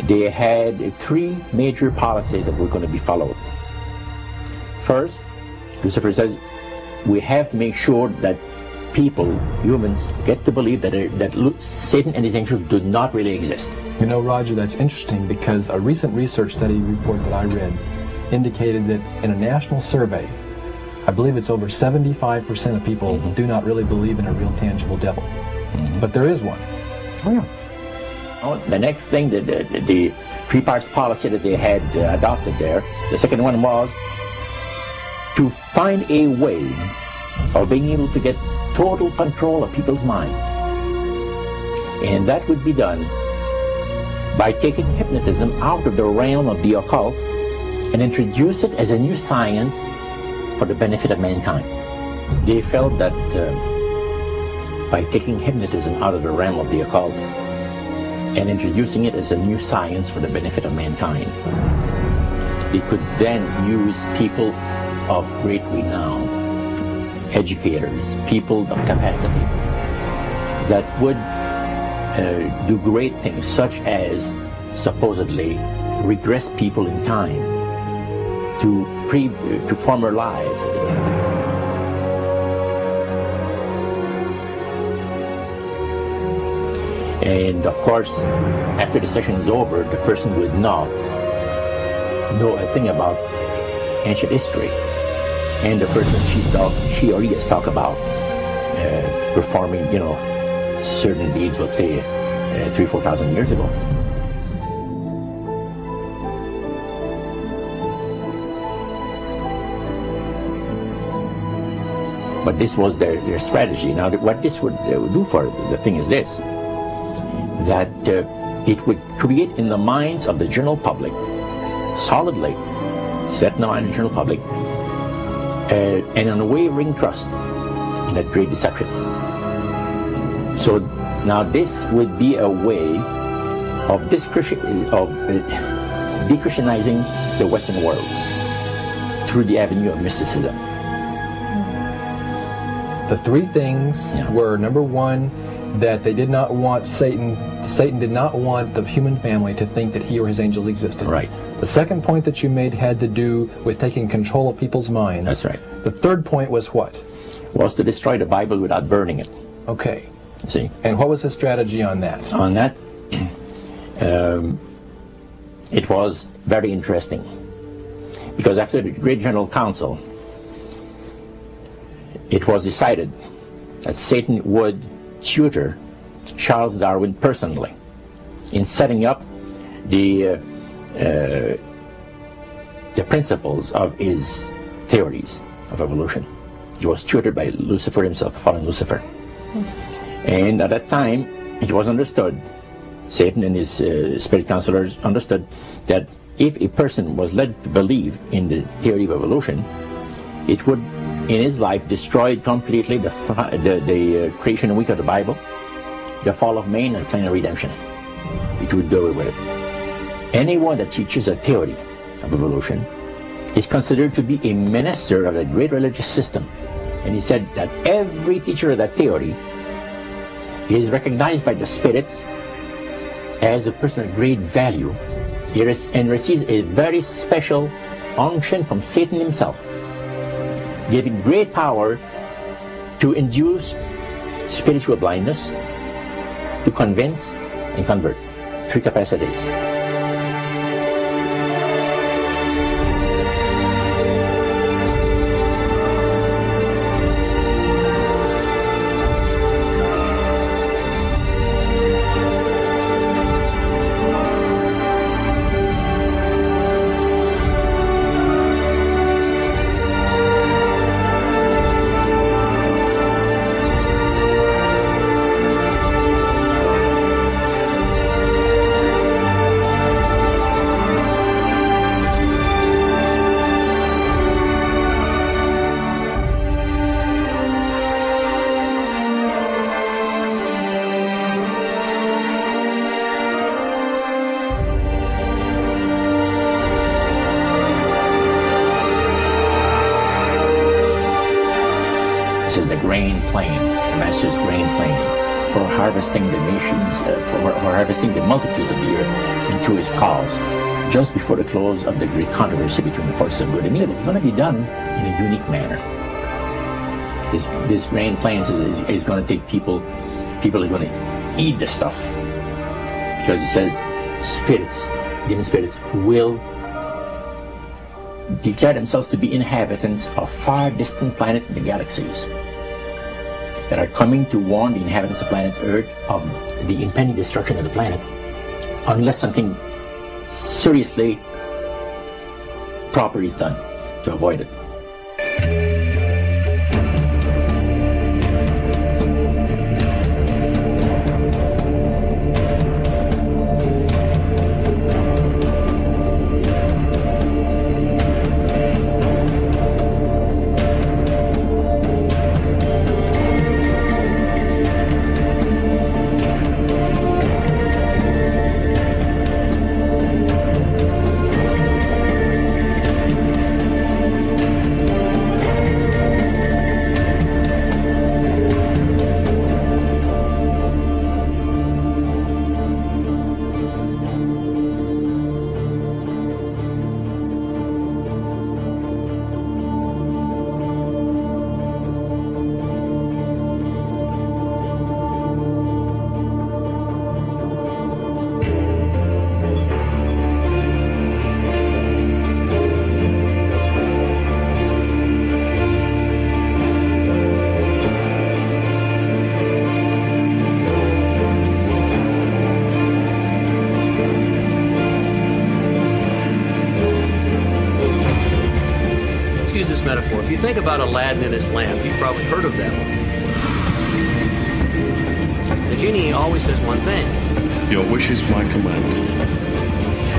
they had three major policies that were going to be followed. First, Lucifer says, we have to make sure that people, humans, get to believe that Satan and his angels do not really exist. You know, Roger, that's interesting because a recent research study report that I read indicated that in a national survey, I believe it's over 75% of people do not really believe in a real tangible devil. But there is one. Oh, yeah. Oh, the next thing, the three parts policy that they had adopted there, the second one was to find a way of being able to get total control of people's minds. And that would be done by taking hypnotism out of the realm of the occult and introduce it as a new science for the benefit of mankind. They felt that by taking hypnotism out of the realm of the occult and introducing it as a new science for the benefit of mankind, they could then use people of great renown, educators, people of capacity, that would do great things, such as supposedly regress people in time to former lives that they had. And of course, after the session is over, the person would not know a thing about ancient history. And the person she or he has talked about performing, certain deeds, we'll say, 3,000-4,000 years ago. But this was their strategy. Now, what this would do for the thing is this, that it would create in the minds of the general public, solidly set in the mind of the general public, an unwavering trust in that great deception. So now this would be a way of de-Christianizing the Western world through the avenue of mysticism. The three things were, number one, that they did not want Satan did not want the human family to think that he or his angels existed. Right. The second point that you made had to do with taking control of people's minds. That's right. The third point was what? Was to destroy the Bible without burning it. Okay. See? And what was his strategy on that? On that, it was very interesting. Because after the Great General Council, it was decided that Satan would tutor Charles Darwin personally in setting up the principles of his theories of evolution. He was tutored by Lucifer himself, the fallen Lucifer. And at that time, it was understood, Satan and his spirit counselors understood, that if a person was led to believe in the theory of evolution, it would, in his life, destroy completely the creation week of the Bible, the fall of man, and plan of redemption. It would do away with it. Anyone that teaches a theory of evolution is considered to be a minister of a great religious system. And he said that every teacher of that theory is recognized by the spirits as a person of great value and receives a very special unction from Satan himself, giving great power to induce spiritual blindness, to convince and convert. Three capacities. This is the grain plane, the master's grain plane. for harvesting the nations, for harvesting the multitudes of the earth into his cause, just before the close of the great controversy between the forces of good and evil. It's going to be done in a unique manner. This rain plans is going to take people are going to eat the stuff, because it says spirits, demon spirits, will declare themselves to be inhabitants of far distant planets in the galaxies that are coming to warn the inhabitants of planet Earth of the impending destruction of the planet, unless something seriously proper is done to avoid it. Metaphor. If you think about Aladdin and his lamp, you've probably heard of that one. The genie always says one thing. Your wish is my command.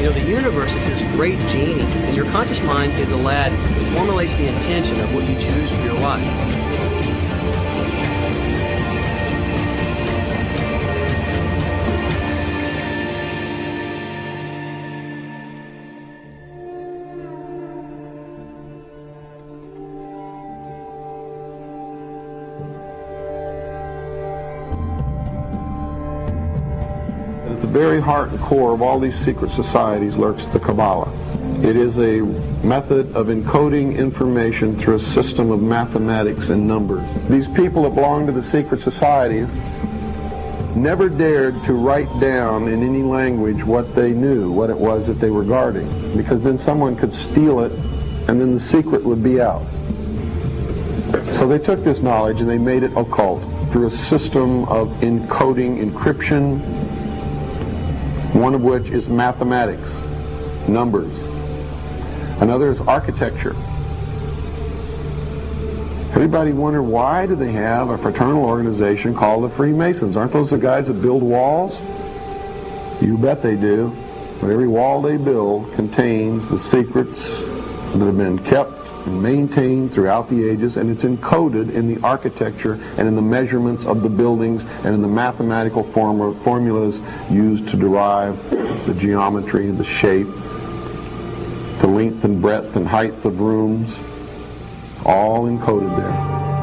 You know, the universe is this great genie, and your conscious mind is Aladdin. It formulates the intention of what you choose for your life. At the very heart and core of all these secret societies lurks the Kabbalah. It is a method of encoding information through a system of mathematics and numbers. These people that belong to the secret societies never dared to write down in any language what they knew, what it was that they were guarding, because then someone could steal it and then the secret would be out. So they took this knowledge and they made it occult through a system of encoding, encryption, one of which is mathematics, numbers. Another is architecture. Everybody wonder, why do they have a fraternal organization called the Freemasons? Aren't those the guys that build walls? You bet they do. But every wall they build contains the secrets that have been kept and maintained throughout the ages, and it's encoded in the architecture and in the measurements of the buildings and in the mathematical formulas used to derive the geometry, the shape, the length and breadth and height of rooms. It's all encoded there.